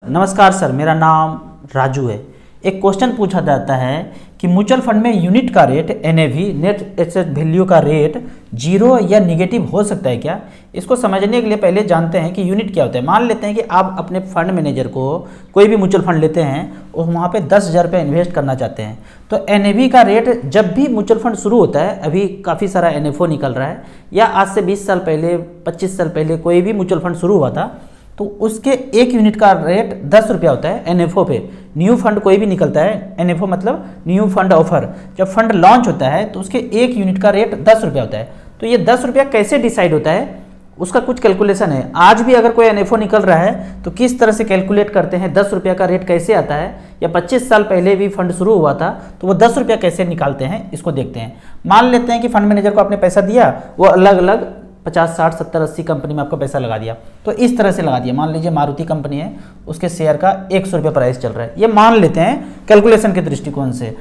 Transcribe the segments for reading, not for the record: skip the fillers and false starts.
नमस्कार सर, मेरा नाम राजू है। एक क्वेश्चन पूछा जाता है कि म्यूचुअल फंड में यूनिट का rate NAV net asset value का रेट जीरो या निगेटिव हो सकता है क्या? इसको समझने के लिए पहले जानते हैं कि यूनिट क्या होता है। मान लेते हैं कि आप अपने फंड मैनेजर को कोई भी म्यूचुअल फंड लेते हैं और वहाँ पे 10,000 रुपये इन्वेस्ट करना चाहते हैं, तो एनएवी का रेट जब भी म्यूचुअल फंड शुरू होता है, अभी काफ़ी सारा एनएफओ निकल रहा है, या आज से 20 साल पहले 25 साल पहले कोई भी म्यूचुअल फंड शुरू हुआ था, तो उसके एक यूनिट का रेट 10 रुपया होता है एनएफओ पे। न्यू फंड कोई भी निकलता है, एनएफओ मतलब न्यू फंड ऑफर, जब फंड लॉन्च होता है तो उसके एक यूनिट का रेट 10 रुपया होता है। तो ये 10 रुपया कैसे डिसाइड होता है, उसका कुछ कैलकुलेशन है। आज भी अगर कोई एनएफओ निकल रहा है तो किस तरह से कैलकुलेट करते हैं, 10 रुपया का रेट कैसे आता है, या 25 साल पहले भी फंड शुरू हुआ था तो वो 10 रुपया कैसे निकालते हैं, इसको देखते हैं। मान लेते हैं कि फंड मैनेजर को आपने पैसा दिया, वो अलग अलग 50, 60, 70, 80 कंपनी में आपको पैसा लगा दिया। तो इस तरह से लगा दिया। मान लीजिए मारुति कंपनी है, उसके शेयर का 100 रुपये प्राइस चल रहा है, ये मान लेते हैं कैलकुलेशन के दृष्टिकोण से।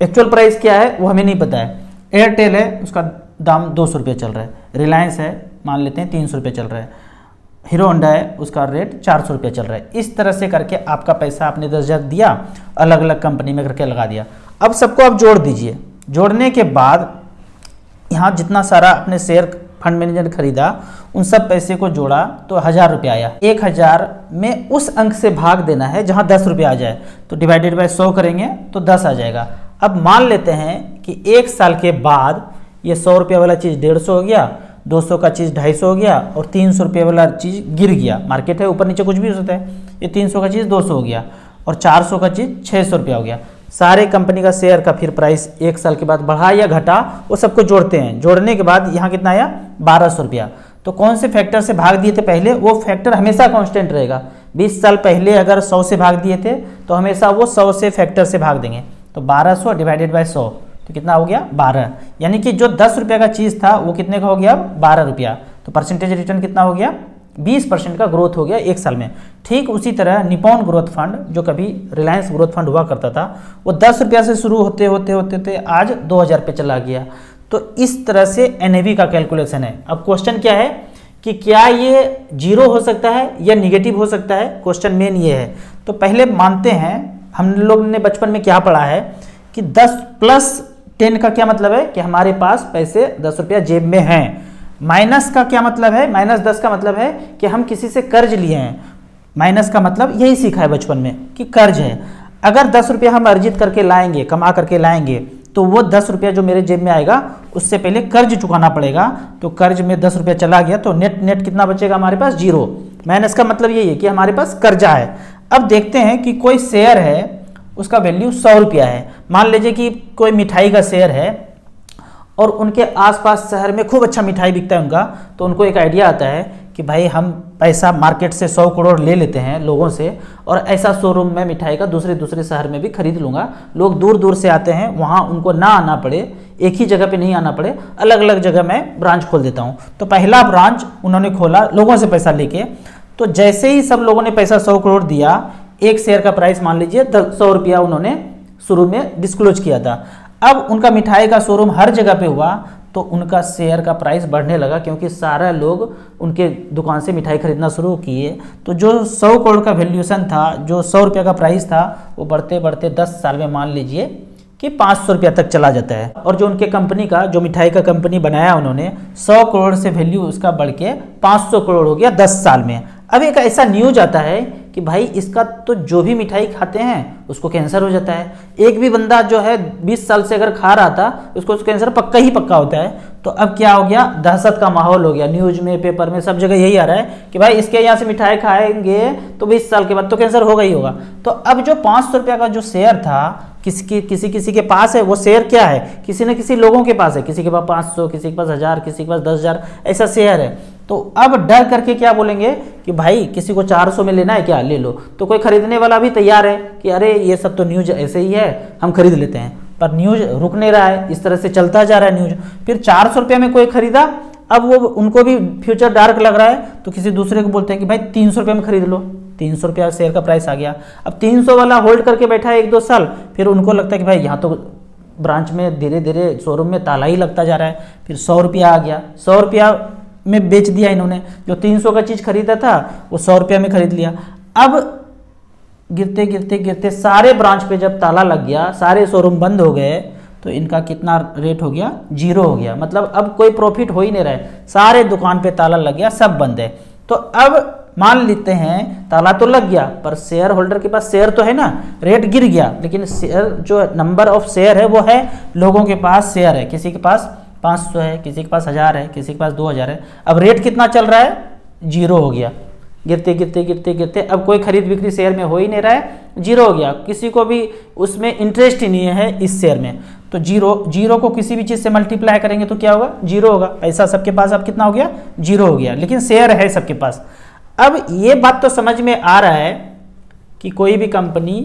एक्चुअल प्राइस क्या है वो हमें नहीं पता है। एयरटेल है, उसका दाम 200 रुपये चल रहा है। रिलायंस है, मान लेते हैं 300 रुपये चल रहा है। हीरो होंडा है, उसका रेट 400 रुपये चल रहा है। इस तरह से करके आपका पैसा आपने 10,000 दिया, अलग अलग कंपनी में करके लगा दिया। अब सबको आप जोड़ दीजिए। जोड़ने के बाद यहाँ जितना सारा अपने शेयर फंड मैनेजर खरीदा, उन सब पैसे को जोड़ा तो 1,000 रुपये आया। 1,000 में उस अंक से भाग देना है जहाँ 10 रुपये आ जाए, तो डिवाइडेड बाय 100 करेंगे तो 10 आ जाएगा। अब मान लेते हैं कि 1 साल के बाद ये 100 रुपये वाला चीज़ 150 हो गया, 200 का चीज़ 250 हो गया, और 300 रुपये वाला चीज़ गिर गया। मार्केट है, ऊपर नीचे कुछ भी हो सकता है। ये 300 का चीज़ 200 हो गया, और 400 का चीज़ 600 रुपया हो गया। सारे कंपनी का शेयर का फिर प्राइस 1 साल के बाद बढ़ा या घटा, वो सबको जोड़ते हैं। जोड़ने के बाद यहाँ कितना आया, 1,200 रुपया। तो कौन से फैक्टर से भाग दिए थे पहले, वो फैक्टर हमेशा कांस्टेंट रहेगा। 20 साल पहले अगर 100 से भाग दिए थे तो हमेशा वो 100 से फैक्टर से भाग देंगे। तो 1,200 डिवाइडेड बाय 100 तो कितना हो गया, 12। यानी कि जो 10 रुपये का चीज़ था वो कितने का हो गया, 12 रुपया। तो परसेंटेज रिटर्न कितना हो गया, 20% का ग्रोथ हो गया 1 साल में। ठीक उसी तरह निपॉन ग्रोथ फंड, जो कभी रिलायंस ग्रोथ फंड हुआ करता था, वो 10 रुपया से शुरू होते होते आज 2,000 पे चला गया। तो इस तरह से एनएवी का कैलकुलेशन है। अब क्वेश्चन क्या है कि क्या ये जीरो हो सकता है या निगेटिव हो सकता है, क्वेश्चन मेन ये है। तो पहले मानते हैं, हम लोग ने बचपन में क्या पढ़ा है कि 10 + 10 का क्या मतलब है कि हमारे पास पैसे 10 रुपया जेब में हैं। माइनस का क्या मतलब है, -10 का मतलब है कि हम किसी से कर्ज लिए हैं। माइनस का मतलब यही सीखा है बचपन में कि कर्ज है। अगर 10 रुपया हम अर्जित करके लाएंगे, कमा करके लाएंगे, तो वो 10 रुपया जो मेरे जेब में आएगा उससे पहले कर्ज चुकाना पड़ेगा। तो कर्ज में 10 रुपया चला गया तो नेट कितना बचेगा हमारे पास, 0। माइनस का मतलब यही है कि हमारे पास कर्जा है। अब देखते हैं कि कोई शेयर है, उसका वैल्यू 100 रुपया है। मान लीजिए कि कोई मिठाई का शेयर है और उनके आसपास शहर में खूब अच्छा मिठाई बिकता है उनका, तो उनको एक आइडिया आता है कि भाई हम पैसा मार्केट से 100 करोड़ ले लेते हैं लोगों से, और ऐसा शोरूम में मिठाई का दूसरे शहर में भी खरीद लूँगा। लोग दूर दूर से आते हैं, वहाँ उनको ना आना पड़े, एक ही जगह पे नहीं आना पड़े, अलग अलग जगह मैं ब्रांच खोल देता हूँ। तो पहला ब्रांच उन्होंने खोला लोगों से पैसा लेके। तो जैसे ही सब लोगों ने पैसा 100 करोड़ दिया, एक शेयर का प्राइस मान लीजिए 100 रुपया उन्होंने शुरू में डिस्क्लोज किया था। अब उनका मिठाई का शोरूम हर जगह पे हुआ तो उनका शेयर का प्राइस बढ़ने लगा, क्योंकि सारे लोग उनके दुकान से मिठाई खरीदना शुरू किए। तो जो 100 करोड़ का वैल्यूएशन था, जो 100 रुपये का प्राइस था, वो बढ़ते बढ़ते 10 साल में मान लीजिए कि 500 रुपया तक चला जाता है। और जो उनके कंपनी का, जो मिठाई का कंपनी बनाया उन्होंने, 100 करोड़ से वैल्यू उसका बढ़ के 500 करोड़ हो गया 10 साल में। अब एक ऐसा न्यूज आता है कि भाई इसका तो जो भी मिठाई खाते हैं उसको कैंसर हो जाता है। एक भी बंदा जो है 20 साल से अगर खा रहा था उसको कैंसर पक्का ही पक्का होता है। तो अब क्या हो गया, दहशत का माहौल हो गया। न्यूज में, पेपर में, सब जगह यही आ रहा है कि भाई इसके यहाँ से मिठाई खाएंगे तो 20 साल के बाद तो कैंसर होगा ही होगा। तो अब जो 500 रुपया का जो शेयर था, किसी के पास है, वो शेयर क्या है, किसी न किसी लोगों के पास है। किसी के पास 500, किसी के पास 1000, किसी के पास 10,000, ऐसा शेयर है। तो अब डर करके क्या बोलेंगे कि भाई किसी को 400 में लेना है क्या, ले लो। तो कोई खरीदने वाला भी तैयार है कि अरे ये सब तो न्यूज ऐसे ही है, हम खरीद लेते हैं। पर न्यूज रुक नहीं रहा है, इस तरह से चलता जा रहा है न्यूज। फिर 400 रुपये में कोई खरीदा, अब वो उनको भी फ्यूचर डार्क लग रहा है, तो किसी दूसरे को बोलते हैं कि भाई 300 रुपये में खरीद लो। 300 रुपया शेयर का प्राइस आ गया। अब 300 वाला होल्ड करके बैठा है 1-2 साल, फिर उनको लगता है कि भाई यहाँ तो ब्रांच में धीरे धीरे शोरूम में ताला ही लगता जा रहा है। फिर 100 रुपया आ गया, 100 रुपया में बेच दिया इन्होंने। जो 300 का चीज़ खरीदा था वो 100 रुपया में खरीद लिया। अब गिरते गिरते गिरते सारे ब्रांच पे जब ताला लग गया, सारे शोरूम बंद हो गए, तो इनका कितना रेट हो गया? 0 हो गया। मतलब अब कोई प्रॉफिट हो ही नहीं रहा है, सारे दुकान पे ताला लग गया, सब बंद है। तो अब मान लेते हैं ताला तो लग गया, पर शेयर होल्डर के पास शेयर तो है ना, रेट गिर गया, लेकिन शेयर जो नंबर ऑफ शेयर है वो है, लोगों के पास शेयर है, किसी के पास 500 है, किसी के पास 1000 है, किसी के पास 2000 है। अब रेट कितना चल रहा है? 0 हो गया। गिरते गिरते गिरते गिरते अब कोई खरीद बिक्री शेयर में हो ही नहीं रहा है, 0 हो गया। किसी को भी उसमें इंटरेस्ट ही नहीं है इस शेयर में, तो 0 को किसी भी चीज़ से मल्टीप्लाई करेंगे तो क्या होगा? 0 होगा। पैसा सबके पास अब कितना हो गया? 0 हो गया, लेकिन शेयर है सबके पास। अब ये बात तो समझ में आ रहा है कि कोई भी कंपनी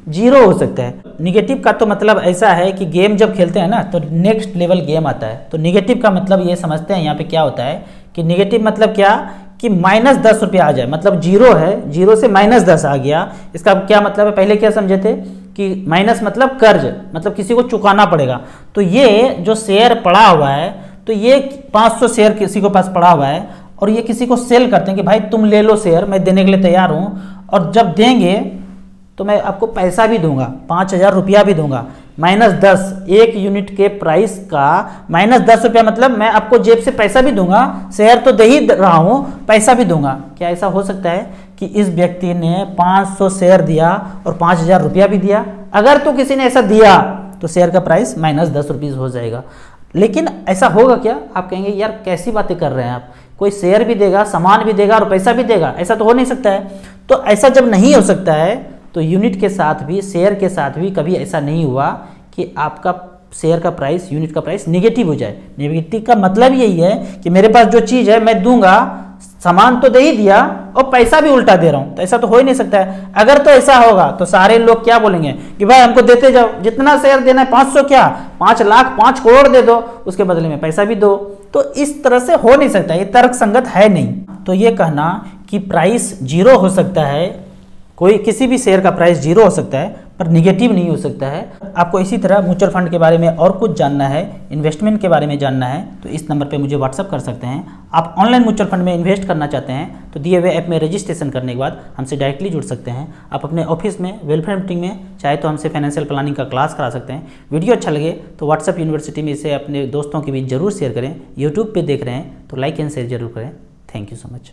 0 हो सकता है। निगेटिव का तो मतलब ऐसा है कि गेम जब खेलते हैं ना, तो नेक्स्ट लेवल गेम आता है। तो निगेटिव का मतलब ये समझते हैं यहाँ पे क्या होता है कि निगेटिव मतलब क्या कि -10 रुपया आ जाए, मतलब 0 है, 0 से -10 आ गया। इसका क्या मतलब है? पहले क्या समझे थे कि माइनस मतलब कर्ज, मतलब किसी को चुकाना पड़ेगा। तो ये जो शेयर पड़ा हुआ है, तो ये 500 शेयर किसी के पास पड़ा हुआ है और ये किसी को सेल करते हैं कि भाई तुम ले लो शेयर, मैं देने के लिए तैयार हूँ, और जब देंगे तो मैं आपको पैसा भी दूंगा, 5000 रुपया भी दूंगा। -10, 1 यूनिट के प्राइस का -10 रुपया, मतलब मैं आपको जेब से पैसा भी दूंगा, शेयर तो दे ही रहा हूं, पैसा भी दूंगा। क्या ऐसा हो सकता है कि इस व्यक्ति ने 500 शेयर दिया और 5000 रुपया भी दिया? अगर तो किसी ने ऐसा दिया तो शेयर का प्राइस -10 रुपीज़ हो जाएगा। लेकिन ऐसा होगा क्या? आप कहेंगे यार कैसी बातें कर रहे हैं आप, कोई शेयर भी देगा, सामान भी देगा और पैसा भी देगा, ऐसा तो हो नहीं सकता है। तो ऐसा जब नहीं हो सकता है, तो यूनिट के साथ भी, शेयर के साथ भी कभी ऐसा नहीं हुआ कि आपका शेयर का प्राइस, यूनिट का प्राइस निगेटिव हो जाए। निगेटिव का मतलब यही है कि मेरे पास जो चीज़ है मैं दूंगा, सामान तो दे ही दिया और पैसा भी उल्टा दे रहा हूं, तो ऐसा तो हो ही नहीं सकता है। अगर तो ऐसा होगा तो सारे लोग क्या बोलेंगे कि भाई हमको देते जाओ, जितना शेयर देना है, 500 क्या 5 लाख 5 करोड़ दे दो, उसके बदले में पैसा भी दो। तो इस तरह से हो नहीं सकता, ये तर्क संगत है नहीं। तो ये कहना कि प्राइस 0 हो सकता है, कोई किसी भी शेयर का प्राइस 0 हो सकता है पर निगेटिव नहीं हो सकता है। आपको इसी तरह म्यूचुअल फंड के बारे में और कुछ जानना है, इन्वेस्टमेंट के बारे में जानना है, तो इस नंबर पे मुझे व्हाट्सअप कर सकते हैं। आप ऑनलाइन म्यूचुअल फंड में इन्वेस्ट करना चाहते हैं तो दिए हुए ऐप में रजिस्ट्रेशन करने के बाद हमसे डायरेक्टली जुड़ सकते हैं। आप अपने ऑफिस में, वेलफेयर मीटिंग में चाहे तो हमसे फाइनेंशियल प्लानिंग का क्लास करा सकते हैं। वीडियो अच्छा लगे तो व्हाट्सअप यूनिवर्सिटी में इसे अपने दोस्तों के बीच जरूर शेयर करें। यूट्यूब पर देख रहे हैं तो लाइक एंड शेयर जरूर करें। Thank you so much.